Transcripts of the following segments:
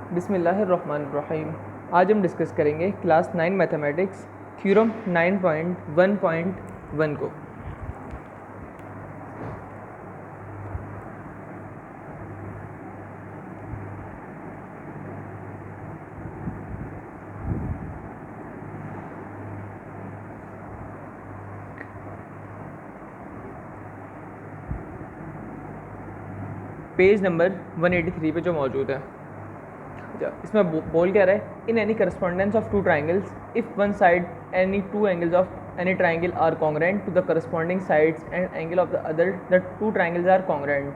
बिस्मिल्लाहिर्रहमानिर्रहीम। आज हम डिस्कस करेंगे क्लास 9 मैथमेटिक्स थ्योरम 9.1.1 को। पेज नंबर 183 पे जो मौजूद है, इसमें बोल क्या रहा है, in any correspondence of two triangles if one side any two angles of any triangle are congruent to the corresponding sides and angle of the other the two triangles are congruent.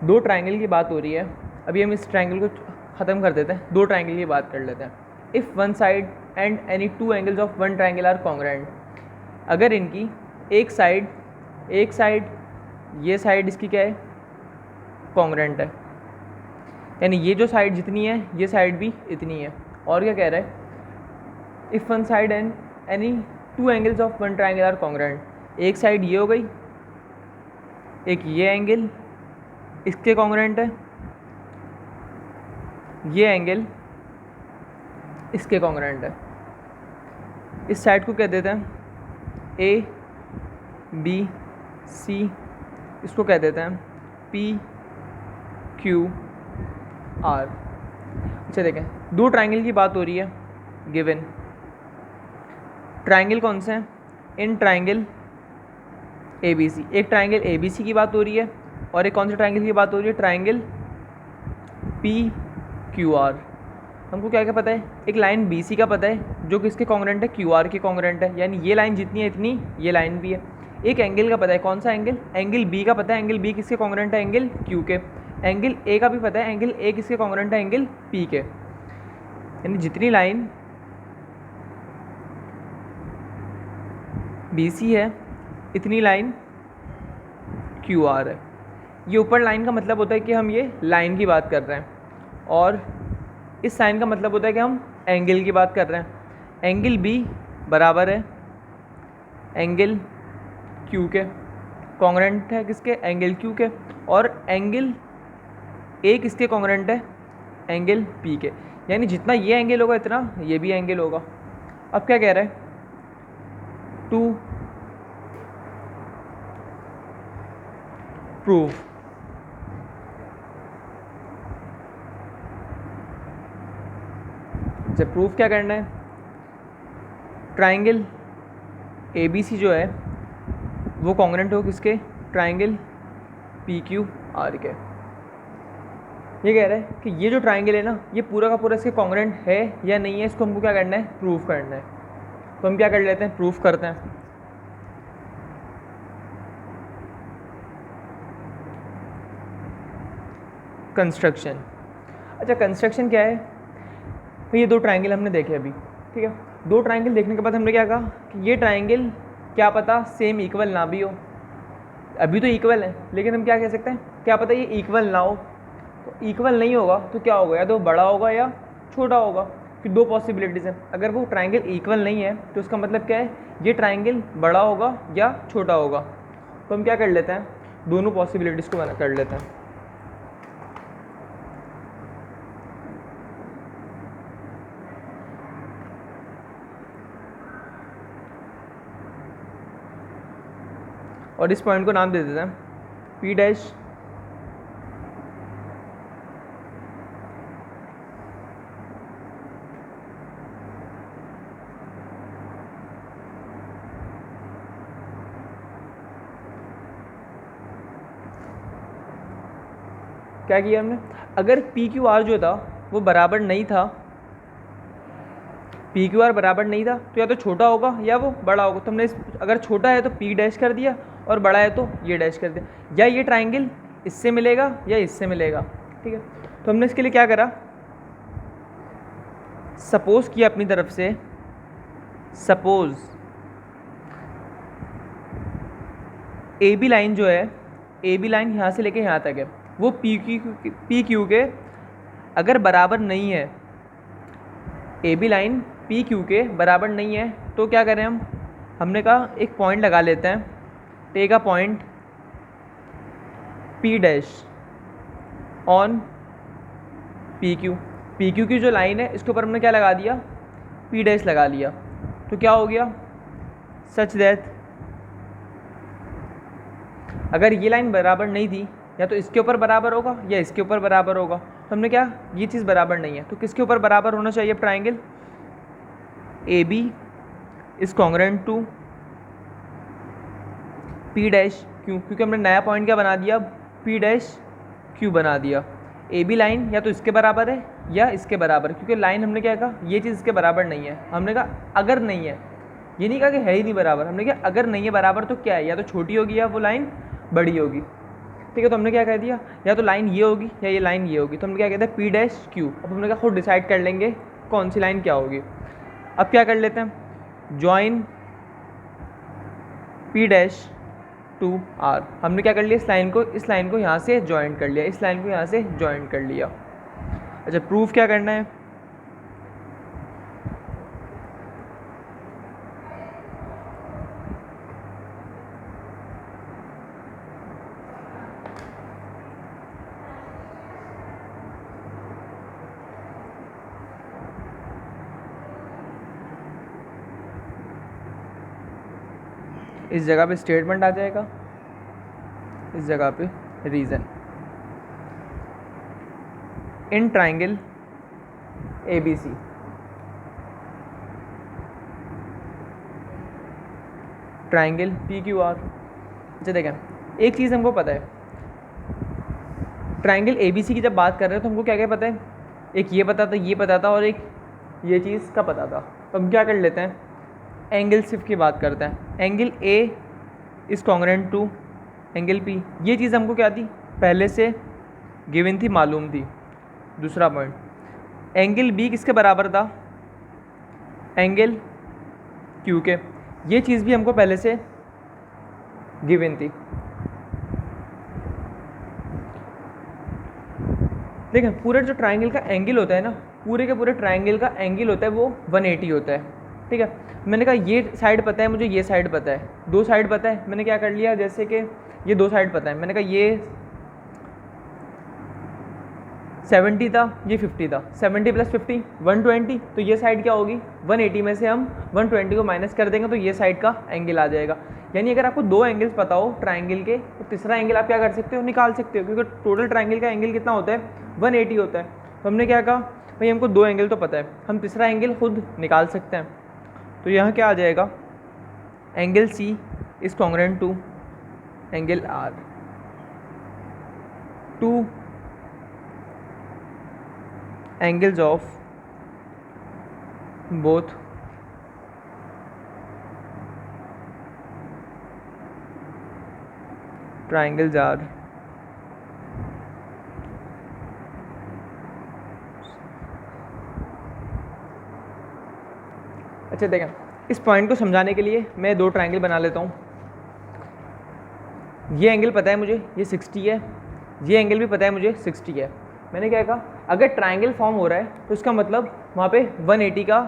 दो triangle की बात हो रही है। अभी हम इस triangle को ख़त्म कर देते हैं, दो ट्राइंगल की बात कर लेते हैं। If one side and any two angles of one triangle are congruent, अगर इनकी एक साइड ये साइड इसकी क्या है, कॉन्ग्रेंट है, यानी ये जो साइड जितनी है ये साइड भी इतनी है। और क्या कह रहा है, if one side and any two angles of one triangle are congruent, एक साइड ये हो गई, एक ये एंगल इसके कॉन्ग्रेंट है, ये एंगल इसके कॉन्ग्रेंट है। इस साइड को कह देते हैं ए बी सी, इसको कह देते हैं पी क्यू आर। अच्छा देखें, दो ट्राइंगल की बात हो रही है, गिवन ट्राइंगल कौन से हैं, इन ट्राइंगल ए बी सी, एक ट्राइंगल ए बी सी की बात हो रही है और एक कौन से ट्राइंगल की बात हो रही है, ट्राइंगल पी क्यू आर। हमको क्या क्या पता है, एक लाइन बी सी का पता है जो किसके कॉन्ग्रेंट है, क्यू आर के कॉन्ग्रेंट है, यानी ये लाइन जितनी है इतनी ये लाइन भी है। एक एंगल का पता है, कौन सा एंगल, एंगल बी का पता है, एंगल बी किसके कॉन्ग्रेंट है, एंगल क्यू के। एंगल ए का भी पता है, एंगल ए किसके कॉन्ग्रेंट है, एंगल पी के। यानी जितनी लाइन बी सी है इतनी लाइन क्यू आर है। ये ऊपर लाइन का मतलब होता है कि हम ये लाइन की बात कर रहे हैं, और इस साइन का मतलब होता है कि हम एंगल की बात कर रहे हैं। एंगल बी बराबर है एंगल क्यू के, कॉन्ग्रेंट है किसके, एंगल क्यू के, और एंगल ए किसके कॉन्ग्रेंट है, एंगल पी के। यानी जितना ये एंगल होगा इतना ये भी एंगल होगा। अब क्या कह रहा है, टू प्रूव, जब प्रूफ क्या करना है, ट्राइंगल ए बी सी जो है वो कॉन्ग्रेंट हो किसके, ट्राइंगल पी क्यू आर के। ये कह रहा है कि ये जो ट्राइंगल है ना ये पूरा का पूरा इसके कॉन्ग्रेंट है या नहीं है, इसको हमको क्या करना है, प्रूफ करना है। तो हम क्या कर लेते हैं, प्रूफ करते हैं। कंस्ट्रक्शन। अच्छा, कंस्ट्रक्शन क्या है, तो ये दो ट्राइंगल हमने देखे अभी, ठीक है। दो ट्राइंगल देखने के बाद हमने क्या कहा कि ये ट्राइंगल क्या पता सेम इक्वल ना भी हो। अभी तो इक्वल है लेकिन हम क्या कह सकते हैं, क्या पता ये इक्वल ना हो। तो इक्वल नहीं होगा तो क्या होगा, या तो बड़ा होगा या छोटा होगा, कि दो पॉसिबिलिटीज़ हैं। अगर वो ट्राइंगल इक्वल नहीं है तो उसका मतलब क्या है, ये ट्राइंगल बड़ा होगा या छोटा होगा। तो हम क्या कर लेते हैं, दोनों पॉसिबिलिटीज़ को मना कर लेते हैं। और इस पॉइंट को नाम दे देते हैं पी डैश क्या किया हमने, अगर पी क्यू आर जो था वो बराबर नहीं था, पी क्यू आर बराबर नहीं था तो या तो छोटा होगा या वो बड़ा होगा। तो हमने अगर छोटा है तो पी डैश कर दिया और बड़ा है तो ये डैश कर दिया, या ये ट्राइंगल इससे मिलेगा या इससे मिलेगा, ठीक है। तो हमने इसके लिए क्या करा, सपोज किया अपनी तरफ से, सपोज ए बी लाइन जो है, ए बी लाइन यहाँ से लेके यहाँ तक है, वो पी क्यू के अगर बराबर नहीं है, A B line P Q के बराबर नहीं है तो क्या करें हम, हमने कहा एक पॉइंट लगा लेते हैं, take a point P dash on P Q. P Q की जो लाइन है इसके ऊपर हमने क्या लगा दिया, पी डैश लगा लिया, तो क्या हो गया, सच दैट अगर ये लाइन बराबर नहीं थी, या तो इसके ऊपर बराबर होगा या इसके ऊपर बराबर होगा, तो हमने क्या, ये चीज़ बराबर नहीं है, तो किसके ऊपर बराबर होना चाहिए, triangle A B is congruent to P dash Q, क्योंकि हमने नया पॉइंट क्या बना दिया, पी डैश क्यू बना दिया। ए बी लाइन या तो इसके बराबर है या इसके बराबर, क्योंकि लाइन हमने क्या कहा, ये चीज़ इसके बराबर नहीं है, हमने कहा अगर नहीं है, ये नहीं कहा कि है ही नहीं बराबर, हमने कहा अगर नहीं है बराबर तो क्या है, या तो छोटी होगी या वो लाइन बड़ी होगी। ठीक है, तो हमने क्या कह दिया, या तो लाइन ये होगी या ये लाइन ये होगी, तो हमने क्या कहते हैं, पी डैश क्यू। अब हमने कहा खुद डिसाइड कर लेंगे कौन सी लाइन क्या होगी। अब क्या कर लेते हैं, join P dash to R, हमने क्या कर लिया, इस लाइन को यहाँ से जॉइंट कर लिया, इस लाइन को यहाँ से जॉइंट कर लिया। अच्छा, प्रूफ क्या करना है, इस जगह पे स्टेटमेंट आ जाएगा, इस जगह पे reason. In triangle A B C, triangle P Q R. अच्छा देखें, एक चीज़ हमको पता है, ट्राइंगल ए बी सी की जब बात कर रहे हो तो हमको क्या क्या पता है, एक ये पता था, ये पता था, और एक ये चीज़ का पता था। तो हम क्या कर लेते हैं, एंगल सिर्फ की बात करते हैं। Angle A is congruent to angle P, ये चीज़ हमको क्या थी, पहले से गिवन थी, मालूम थी। दूसरा पॉइंट, एंगल बी किसके बराबर था, एंगल क्यू के, ये चीज़ भी हमको पहले से गिवन थी। देखें, पूरे जो ट्राइंगल का एंगल होता है ना, पूरे के पूरे ट्राइंगल का एंगल होता है वो 180 होता है। ठीक है, मैंने कहा ये साइड पता है मुझे, ये साइड पता है, दो साइड पता है, मैंने क्या कर लिया, जैसे कि ये दो साइड पता है, मैंने कहा ये 70 था, ये 50 था, 70 + 50 120, तो ये साइड क्या होगी, 180 में से हम 120 को माइनस कर देंगे तो ये साइड का एंगल आ जाएगा। यानी अगर आपको दो एंगल्स पता हो ट्राइंगल के, तो तीसरा एंगल आप क्या कर सकते हो, निकाल सकते हो, क्योंकि टोटल ट्राइंगल का एंगल कितना होता है, 180 होता है। तो हमने क्या कहा, भाई हमको दो एंगल तो पता है, हम तीसरा एंगल खुद निकाल सकते हैं। तो यहाँ क्या आ जाएगा, angle C is congruent to angle R, two angles of both triangles are अच्छा देखें, इस पॉइंट को समझाने के लिए मैं दो ट्राइंगल बना लेता हूँ। ये एंगल पता है मुझे, ये 60 है, ये एंगल भी पता है मुझे 60 है। मैंने क्या कहा, अगर ट्राइंगल फॉर्म हो रहा है तो इसका मतलब वहाँ पे 180 का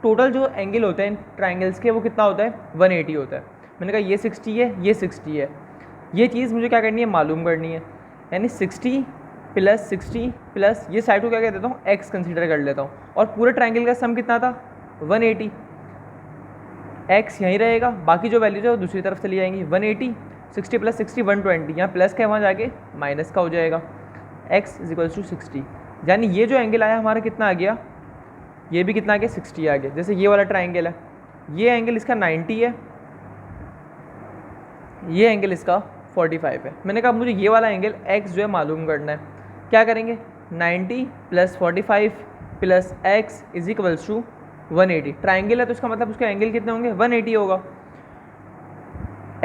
टोटल जो एंगल होते हैं ट्राइंगल्स के वो कितना होता है, 180 होता है। मैंने कहा ये 60 है, ये 60 है, ये चीज़ मुझे क्या करनी है, मालूम करनी है। यानी 60 + 60 प्लस ये साइड को क्या कह देता हूँ, x कंसीडर कर लेता हूँ, और पूरे ट्राइंगल का सम कितना था, 180। x यहीं रहेगा, बाकी जो वैल्यूज है वो दूसरी तरफ चली जाएंगी। 180 60 + 60 120, यहाँ प्लस का वहाँ जाके माइनस का हो जाएगा, x = 60। यानी ये जो एंगल आया हमारा कितना आ गया, ये भी कितना आ गया, 60 आ गया। जैसे ये वाला ट्राइंगल है, ये एंगल इसका 90 है, ये एंगल इसका 45 है। मैंने कहा मुझे ये वाला एंगल x जो है मालूम करना है। क्या करेंगे, 90 + 45 + x = 180। ट्राइंगल है तो इसका मतलब उसके एंगल कितने होंगे, 180 होगा।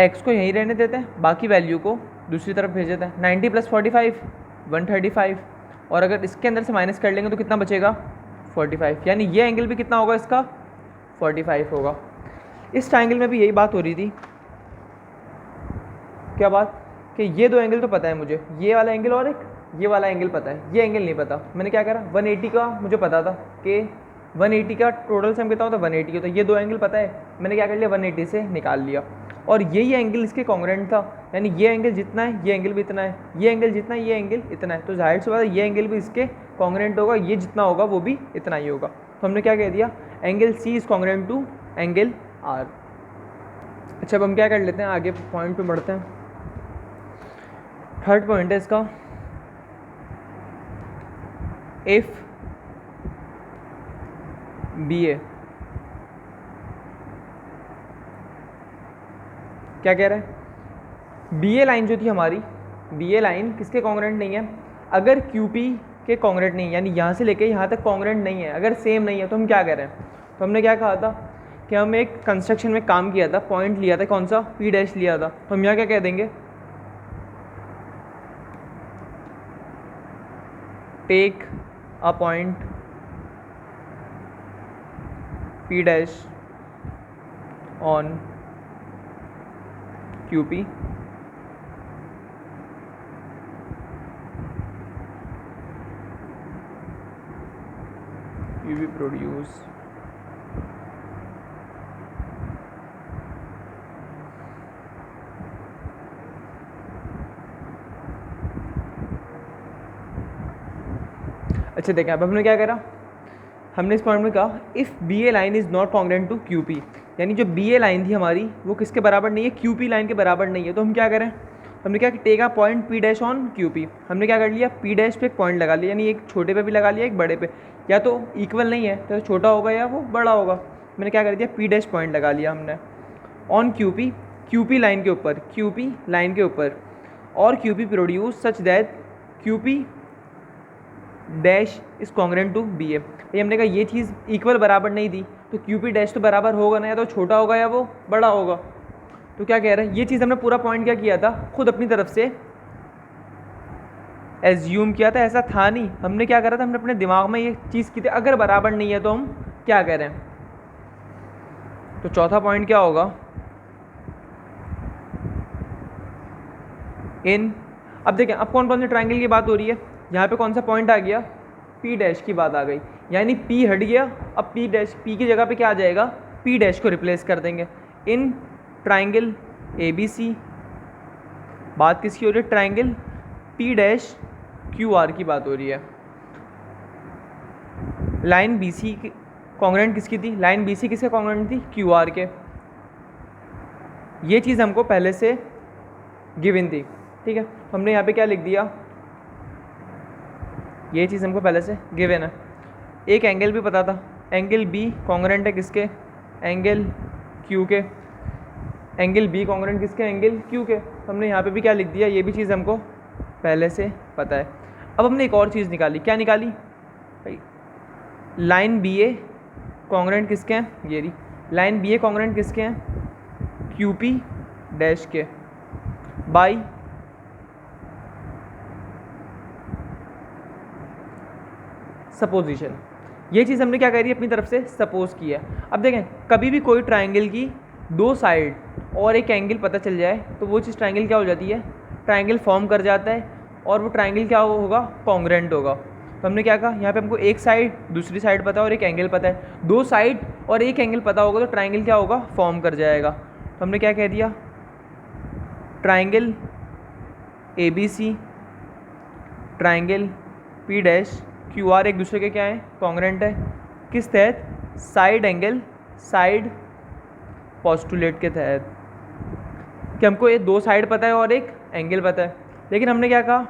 x को यहीं रहने देते हैं, बाकी वैल्यू को दूसरी तरफ भेज देते हैं। 90 + 45 135, और अगर इसके अंदर से माइनस कर लेंगे तो कितना बचेगा, 45। यानी ये एंगल भी कितना होगा, इसका 45 होगा। इस ट्राइंगल में भी यही बात हो रही थी, क्या बात, कि ये दो एंगल तो पता है मुझे, ये वाला एंगल और एक ये वाला एंगल पता है, ये एंगल नहीं पता। मैंने क्या करा, 180 का मुझे पता था कि 180 का टोटल सम कितना होता है, 180 होता है। ये दो एंगल पता है, मैंने क्या कर लिया, 180 से निकाल लिया। और यही एंगल इसके कॉन्ग्रेंट था, यानी ये एंगल जितना है ये एंगल भी इतना है, ये एंगल जितना है ये एंगल इतना है, तो जाहिर सी बात है ये एंगल भी इसके कॉन्ग्रेंट होगा, ये जितना होगा वो भी इतना ही होगा। तो हमने क्या कह दिया, angle C is congruent to angle R. अच्छा, अब हम क्या कर लेते हैं, आगे पॉइंट पे बढ़ते हैं। थर्ड पॉइंट है इसका, इफ बी ए, क्या कह रहा है, बी ए लाइन जो थी हमारी, बी ए लाइन किसके कॉन्ग्रेंट नहीं है, अगर क्यू पी के कॉन्ग्रेंट नहीं है, यानी यहाँ से लेके यहाँ तक कॉन्ग्रेंट नहीं है, अगर सेम नहीं है, तो हम क्या कह रहे हैं, तो हमने क्या कहा था कि हम एक कंस्ट्रक्शन में काम किया था, पॉइंट लिया था, कौन सा, पी डैश लिया था, तो हम यहाँ क्या कह देंगे, take a point P dash on QP QP produce अच्छा देखें, अब हमने क्या करा, हमने इस पॉइंट में कहा if B A line is not congruent to Q P, यानी जो बी ए लाइन थी हमारी वो किसके बराबर नहीं है, क्यू पी लाइन के बराबर नहीं है, तो हम क्या करें, हमने क्या take a point P dash on Q P, हमने क्या कर लिया, पी डैश पे एक पॉइंट लगा लिया, यानी एक छोटे पे भी लगा लिया एक बड़े पे, या तो इक्वल नहीं है तो छोटा होगा या वो बड़ा होगा, मैंने क्या कर दिया, पी डैश पॉइंट लगा लिया हमने ऑन क्यू पी लाइन के ऊपर, क्यू पी लाइन के ऊपर, और Q P produce such that Q P dash is congruent to B A. ये हमने कहा ये चीज़ इक्वल बराबर नहीं थी, तो क्यू पी डैश तो बराबर होगा ना, या तो छोटा होगा या वो बड़ा होगा, तो क्या कह रहे हैं, ये चीज़ हमने पूरा पॉइंट क्या किया था, खुद अपनी तरफ से एज्यूम किया था, ऐसा था नहीं, हमने क्या करा था, हमने अपने दिमाग में ये चीज़ की थी, अगर बराबर नहीं है तो हम क्या करें। तो चौथा पॉइंट क्या होगा, इन, अब देखें अब कौन कौन से ट्रायंगल की बात हो रही है, यहाँ पे कौन सा पॉइंट आ गया, पी डैश की बात आ गई, यानी पी हट गया, अब पी डैश, पी की जगह पे क्या आ जाएगा, पी डैश को रिप्लेस कर देंगे। इन ट्रायंगल ए बी सी, बात किसकी हो रही है, triangle P dash Q are की बात हो रही है। लाइन बी सी कॉन्ग्रेंट किसकी थी, लाइन बी सी किसके कॉन्ग्रेंट थी, क्यू आर के, ये चीज़ हमको पहले से गिवन थी, ठीक है, हमने यहाँ पे क्या लिख दिया, ये चीज़ हमको पहले से गिवन है। एक एंगल भी पता था, एंगल बी कॉन्ग्रेंट है किसके, एंगल क्यू के, एंगल बी कॉन्ग्रेंट किसके, एंगल क्यू के, हमने यहाँ पे भी क्या लिख दिया, ये भी चीज़ हमको पहले से पता है। अब हमने एक और चीज़ निकाली, क्या निकाली भाई, लाइन बी ए कॉन्ग्रेंट किसके हैं, ये रही लाइन बी ए कॉन्ग्रेंट किसके हैं, क्यू पी डैश के, बाई सपोजिशन, ये चीज़ हमने क्या करी अपनी तरफ से सपोज की है। अब देखें कभी भी कोई ट्रायंगल की दो साइड और एक एंगल पता चल जाए तो वो चीज़ ट्रायंगल क्या हो जाती है, ट्रायंगल फॉर्म कर जाता है, और वो ट्रायंगल क्या होगा, कॉन्ग्रेंट होगा। तो हमने क्या कहा, यहाँ पे हमको एक साइड दूसरी साइड पता है और एक एंगल पता है, दो साइड और एक एंगल पता होगा तो ट्रायंगल क्या होगा, फॉर्म कर जाएगा। तो हमने क्या कह दिया, triangle A B C, triangle P dash Q R एक दूसरे के क्या है, कॉन्ग्रेंट है, किस तहत, साइड एंगल साइड पोस्टुलेट के तहत, कि हमको ये दो साइड पता है और एक एंगल पता है। लेकिन हमने क्या कहा,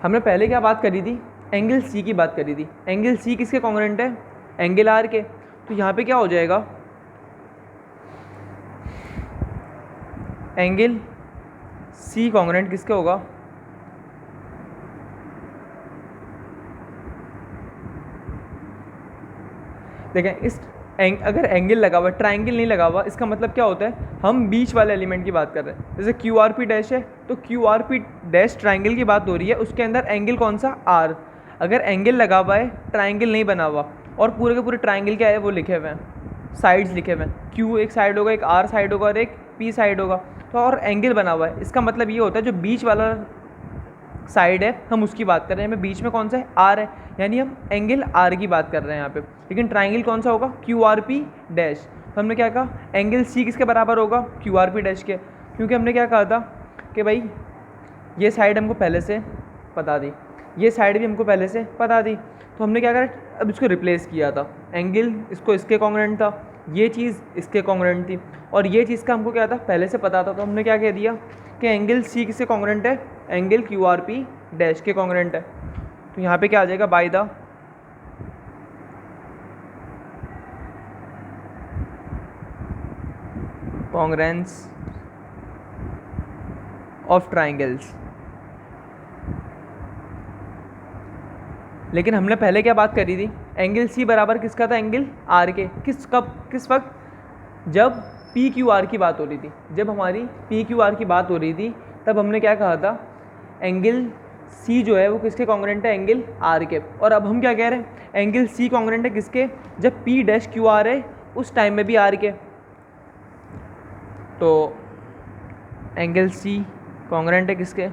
हमने पहले क्या बात करी थी, एंगल सी की बात करी थी, एंगल सी किसके कॉन्ग्रेंट है, एंगल आर के, तो यहाँ पे क्या हो जाएगा, एंगल सी कॉन्ग्रेंट किसके होगा, देखें इस अगर एंगल लगा हुआ, ट्रायंगल नहीं लगा हुआ, इसका मतलब क्या होता है, हम बीच वाले एलिमेंट की बात कर रहे हैं। जैसे क्यू आर पी डैश है तो Q R P dash triangle की बात हो रही है, उसके अंदर एंगल कौन सा, आर, अगर एंगल लगा हुआ है ट्रायंगल नहीं बना हुआ, और पूरे के पूरे ट्रायंगल क्या है वो लिखे हुए हैं, साइड्स लिखे हुए हैं, क्यू एक साइड होगा, एक आर साइड होगा और एक पी साइड होगा, तो और एंगल बना हुआ है, इसका मतलब ये होता है जो बीच वाला साइड है हम उसकी बात कर रहे हैं, हमें बीच में कौन सा है, आर है, यानी हम एंगल आर की बात कर रहे हैं यहाँ पे। लेकिन ट्रायंगल कौन सा होगा, क्यू आर पी डैश, तो हमने क्या कहा, एंगल सी किसके बराबर होगा, क्यू आर पी डैश के, क्योंकि हमने क्या कहा था कि भाई ये साइड हमको पहले से पता दी, ये साइड भी हमको पहले से पता दी, तो हमने क्या करा, अब इसको रिप्लेस किया था, एंगल इसको इसके कॉन्ग्रुएंट था, ये चीज़ इसके कॉन्ग्रुएंट थी, और ये चीज़ का हमको क्या था, पहले से पता था, तो हमने क्या कह दिया कि एंगल सी किसके कॉन्ग्रुएंट है, angle Q R P dash के कॉन्ग्रुएंट है। तो यहाँ पे क्या आ जाएगा, by the congruence of triangles. लेकिन हमने पहले क्या बात करी थी, एंगल सी बराबर किसका था, एंगल आर के, किस वक्त, जब पी क्यू आर की बात हो रही थी, जब हमारी पी क्यू आर की बात हो रही थी तब हमने क्या कहा था, एंगल सी जो है वो किसके कॉन्ग्रुएंट है, एंगल आर के। और अब हम क्या कह रहे हैं, एंगल सी कॉन्ग्रुएंट है किसके, जब पी डैश क्यू आर है उस टाइम में भी आर के। तो एंगल सी कॉन्ग्रुएंट है किसके,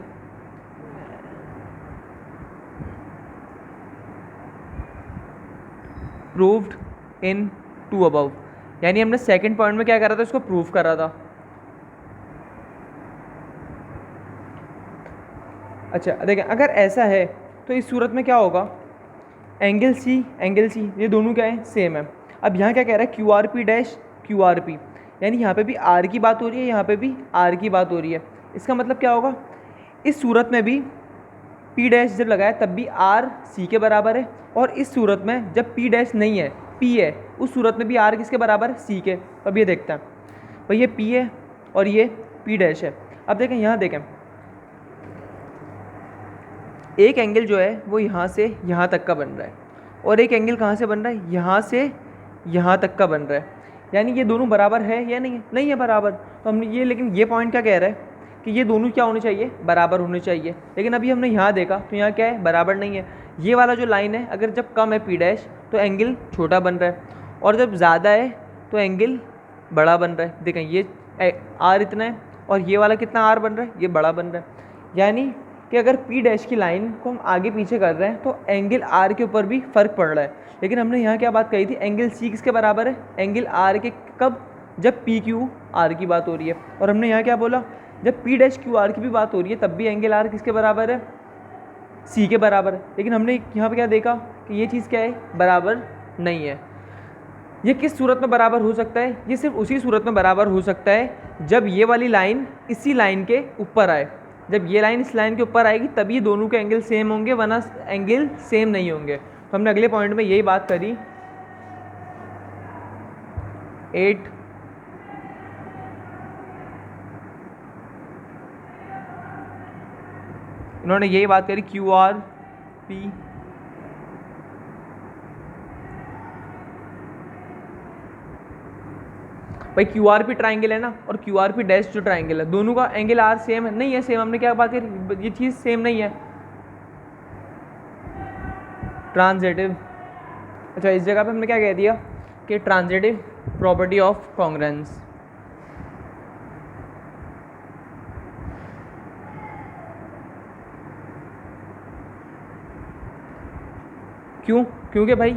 प्रूव्ड इन टू अबव, यानी हमने सेकंड पॉइंट में क्या करा था, इसको प्रूव करा था। अच्छा देखें, अगर ऐसा है तो इस सूरत में क्या होगा, एंगल सी ये दोनों क्या है, सेम है। अब यहाँ क्या कह रहा है, Q R P dash Q R P, यानी यहाँ पे भी आर की बात हो रही है, यहाँ पे भी आर की बात हो रही है। इसका मतलब क्या होगा, इस सूरत में भी पी डैश जब लगाया तब भी आर सी के बराबर है, और इस सूरत में जब पी डैश नहीं है, पी है, उस सूरत में भी आर किसके बराबर है, सी के। अब ये देखते हैं भाई, ये पी है और ये पी डैश है। अब देखें, यहाँ देखें, एक एंगल जो है वो यहाँ से यहाँ तक का बन रहा है, और एक एंगल कहाँ से बन रहा है, यहाँ से यहाँ तक का बन रहा है, यानी ये दोनों बराबर है या नहीं है, नहीं है बराबर। तो हमने ये, लेकिन ये पॉइंट क्या कह रहा है कि ये दोनों क्या होने चाहिए, बराबर होने चाहिए। लेकिन अभी हमने यहाँ देखा तो यहाँ क्या है, बराबर नहीं है। ये वाला जो लाइन है, अगर जब कम है पी डैश तो एंगल छोटा बन रहा है, और जब ज़्यादा है तो एंगल बड़ा बन रहा है। देखें, ये आर इतना है और ये वाला कितना आर बन रहा है, ये बड़ा बन रहा है। यानी कि अगर पी डैश की लाइन को हम आगे पीछे कर रहे हैं तो एंगल आर के ऊपर भी फ़र्क पड़ रहा है। लेकिन हमने यहाँ क्या बात कही थी, एंगल सी किसके बराबर है, एंगल आर के, कब, जब पी क्यू आर की बात हो रही है। और हमने यहाँ क्या बोला, जब पी डैश क्यू आर की भी बात हो रही है तब भी एंगल आर किसके बराबर है, सी के बराबर है। लेकिन हमने यहाँ पे क्या देखा कि ये चीज़ क्या है, बराबर नहीं है। ये किस सूरत में बराबर हो सकता है, ये सिर्फ उसी सूरत में बराबर हो सकता है जब ये वाली लाइन इसी लाइन के ऊपर आए। जब ये लाइन इस लाइन के ऊपर आएगी तभी दोनों के एंगल सेम होंगे, वरना एंगल सेम नहीं होंगे। तो हमने अगले पॉइंट में यही बात करी। 8 इन्होंने यही बात करी, क्यू आर पी भाई, क्यू आर पी ट्राइंगल है ना, और क्यू आर पी डैश जो ट्राइंगल है, दोनों का एंगल आर सेम है, नहीं है सेम। हमने क्या बात करी, ये चीज़ सेम नहीं है, ट्रांजिटिव। अच्छा, इस जगह पे हमने क्या कह दिया कि ट्रांजिटिव प्रॉपर्टी ऑफ कॉन्ग्रुएंस। क्यों, क्योंकि भाई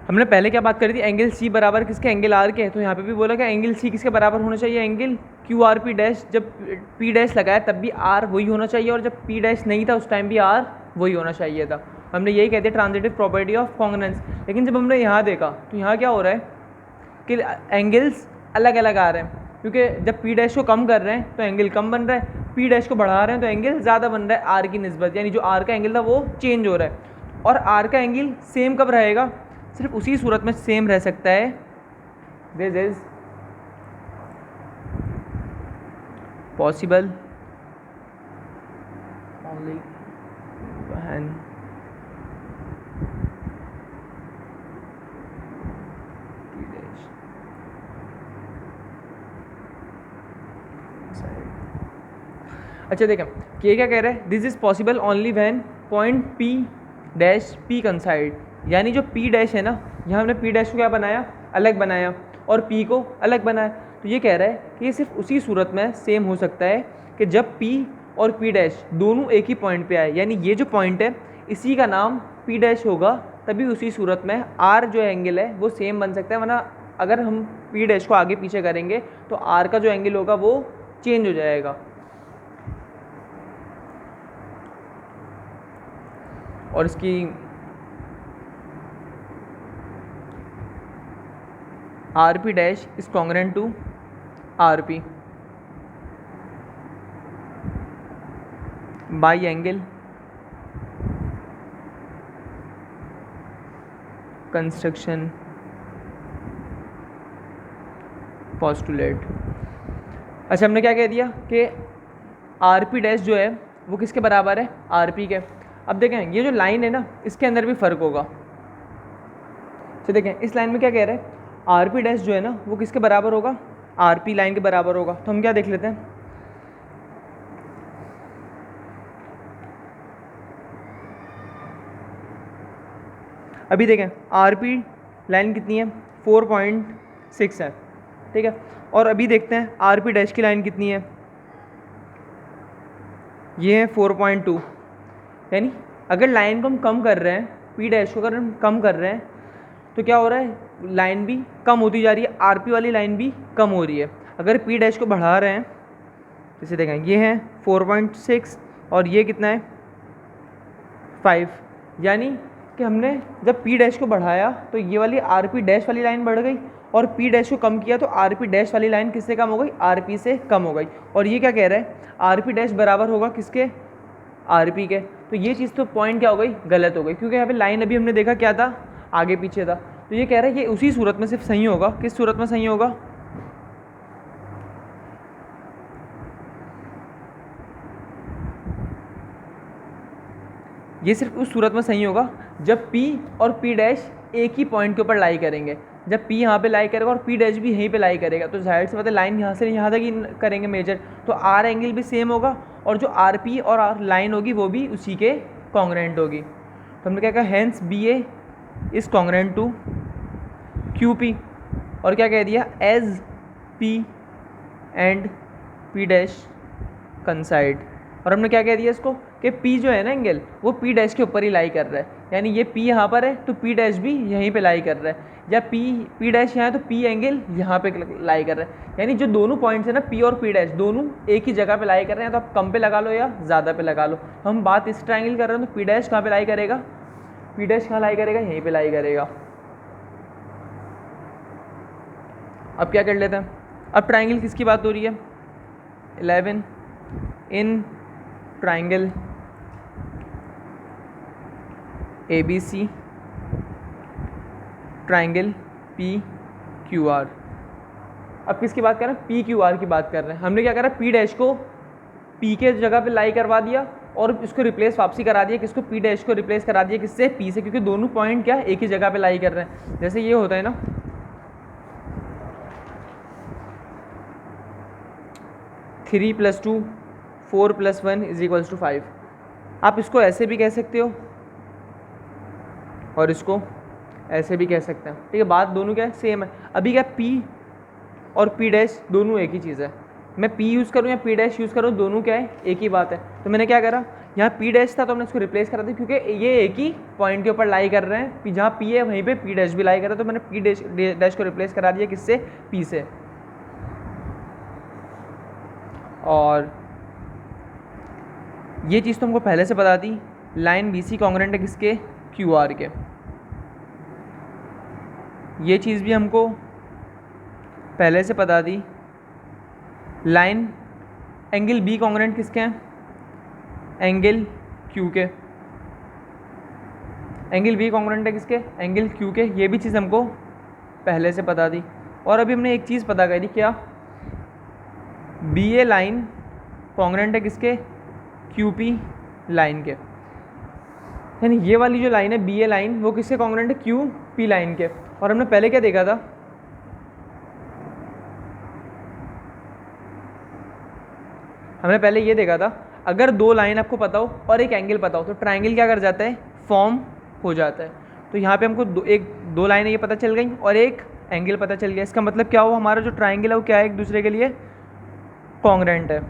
हमने पहले क्या बात करी थी, एंगल सी बराबर किसके, एंगल आर के। तो यहाँ पे भी बोला कि एंगल सी किसके बराबर होना चाहिए, angle Q R P dash. जब पी डैश लगाया तब भी आर वही होना चाहिए, और जब पी डैश नहीं था उस टाइम भी आर वही होना चाहिए था। हमने यही कहते हैं ट्रांजिटिव प्रॉपर्टी ऑफ कॉन्ग्रुएंस। लेकिन जब हमने यहाँ देखा तो यहाँ क्या हो रहा है कि एंगल्स अलग अलग आ रहे हैं, क्योंकि जब पी डैश को कम कर रहे हैं तो एंगल कम बन रहा है, पी डैश को बढ़ा रहे हैं तो एंगल ज़्यादा बन रहा है आर की निस्बत, यानी जो आर का एंगल था वो चेंज हो रहा है। और आर का एंगल सेम कब रहेगा, सिर्फ उसी सूरत में सेम रह सकता है, this is possible only when अच्छा देखें, ये क्या कह रहा है, this is possible only when point P dash P कंसाइड, यानी जो पी डैश है ना, यहाँ हमने पी डैश को क्या बनाया, अलग बनाया, और पी को अलग बनाया। तो ये कह रहा है कि ये सिर्फ उसी सूरत में सेम हो सकता है कि जब पी और पी डैश दोनों एक ही पॉइंट पे आए, यानी ये जो पॉइंट है इसी का नाम पी डैश होगा, तभी उसी सूरत में आर जो एंगल है वो सेम बन सकता है, वरना अगर हम पी डैश को आगे पीछे करेंगे तो आर का जो एंगल होगा वो चेंज हो जाएगा। और इसकी R P dash is congruent to R P by angle construction postulate. अच्छा, हमने क्या कह दिया कि आर पी डैश जो है वो किसके बराबर है, आर पी के। अब देखें ये जो लाइन है ना, इसके अंदर भी फ़र्क होगा। तो देखें इस लाइन में क्या कह रहा है, आर पी डैश जो है ना वो किसके बराबर होगा, आर पी लाइन के बराबर होगा। तो हम क्या देख लेते हैं, अभी देखें आर पी लाइन कितनी है, 4.6 है, ठीक है। और अभी देखते हैं आर पी डैश की लाइन कितनी है, ये है 4.2। यानी अगर लाइन को हम कम कर रहे हैं, पी डैश को अगर हम कम कर रहे हैं तो क्या हो रहा है, लाइन भी कम होती जा रही है, आर पी वाली लाइन भी कम हो रही है। अगर पी डैश को बढ़ा रहे हैं, जैसे देखें ये है 4.6 और ये कितना है 5, यानी कि हमने जब पी डैश को बढ़ाया तो ये वाली आर पी डैश वाली लाइन बढ़ गई, और पी डैश को कम किया तो आर पी डैश वाली लाइन किससे कम हो गई, आर पी से कम हो गई। और ये क्या कह रहा है, आर पी डैश बराबर होगा किसके, आर पी के। तो ये चीज़ तो पॉइंट क्या हो गई, गलत हो गई, क्योंकि यहाँ पे लाइन अभी हमने देखा क्या था, आगे पीछे था। तो ये कह रहा है कि उसी सूरत में सिर्फ सही होगा, किस सूरत में सही होगा, ये सिर्फ उस सूरत में सही होगा जब P और P डैश एक ही पॉइंट के ऊपर लाई करेंगे। जब P यहाँ पे लाई करेगा और P डैश भी यहीं पे लाई करेगा तो जाहिर सी बात है लाइन यहाँ से यहाँ तक ही करेंगे मेजर, तो R एंगल भी सेम होगा और जो RP और R लाइन होगी वो भी उसी के कॉन्ग्रेंट होगी। तो हमने क्या कहा, hence BA is congruent to QP, और क्या कह दिया, as P and P dash coincide. और हमने क्या कह दिया इसको कि P जो है ना एंगल वो P डैश के ऊपर ही लाई कर रहा है, यानी ये P यहाँ पर है तो P डैश भी यहीं पे लाई कर रहा है, या P डैश यहाँ है तो P एंगल यहाँ पे लाई कर रहा है। यानी जो दोनों पॉइंट्स है ना P और P डैश दोनों एक ही जगह पे लाई कर रहे हैं, तो आप कम पे लगा लो या ज़्यादा पे लगा लो। हम बात इस ट्राइंगल कर रहे हैं तो P डैश कहाँ पे लाई करेगा, P डैश कहाँ लाई करेगा, यहीं पर लाई करेगा। अब क्या कर लेते हैं, अब ट्राइंगल किसकी बात हो रही है, 11 in triangle ABC triangle PQR। अब किसकी बात कर रहे हैं, PQR की बात कर रहे हैं। हमने क्या करा, P डैश को P के जगह पे लाई करवा दिया और इसको रिप्लेस वापसी करा दिया, किसको, P डैश को रिप्लेस करा दिया किससे, P से, क्योंकि दोनों पॉइंट क्या एक ही जगह पे लाई कर रहे हैं। जैसे ये होता है ना 3 + 2 4 + 1 = 5। आप इसको ऐसे भी कह सकते हो और इसको ऐसे भी कह सकते हैं, ठीक है। बात दोनों क्या है, सेम है। अभी क्या P और P डैश दोनों एक ही चीज़ है, मैं P यूज़ करूँ या P डैश यूज़ करूँ दोनों क्या है, एक ही बात है। तो मैंने क्या करा, यहाँ P डैश था तो हमने इसको रिप्लेस करा दिया, क्योंकि ये एक ही पॉइंट के ऊपर लाई कर रहे हैं, जहाँ P है वहीं पे P डैश भी लाई कर रहा है, तो मैंने P डैश को रिप्लेस करा दिया किससे, P से। और ये चीज़ तो हमको पहले से बता दी, लाइन BC कॉन्ग्रेंट है किसके, QR के। ये चीज़ भी हमको पहले से बता दी, लाइन एंगल B कॉन्ग्रेंट किसके हैं, एंगल Q के। एंगल B कॉन्ग्रेंट है किसके, एंगल Q के। ये भी चीज़ हमको पहले से बता दी। और अभी हमने एक चीज़ पता करी, क्या, BA लाइन कॉन्ग्रेंट है किसके, QP लाइन के। यानी ये वाली जो लाइन है BA लाइन वो किसके कॉन्ग्रेंट है, QP लाइन के। और हमने पहले क्या देखा था, हमने पहले ये देखा था अगर दो लाइन आपको पता हो और एक एंगल पता हो तो ट्राइंगल क्या कर जाता है, फॉर्म हो जाता है। तो यहाँ पे हमको दो लाइनें ये पता चल गई और एक एंगल पता चल गया। इसका मतलब क्या हुआ, हमारा जो ट्राइंगल है वो क्या है, एक दूसरे के लिए कॉन्ग्रेंट है।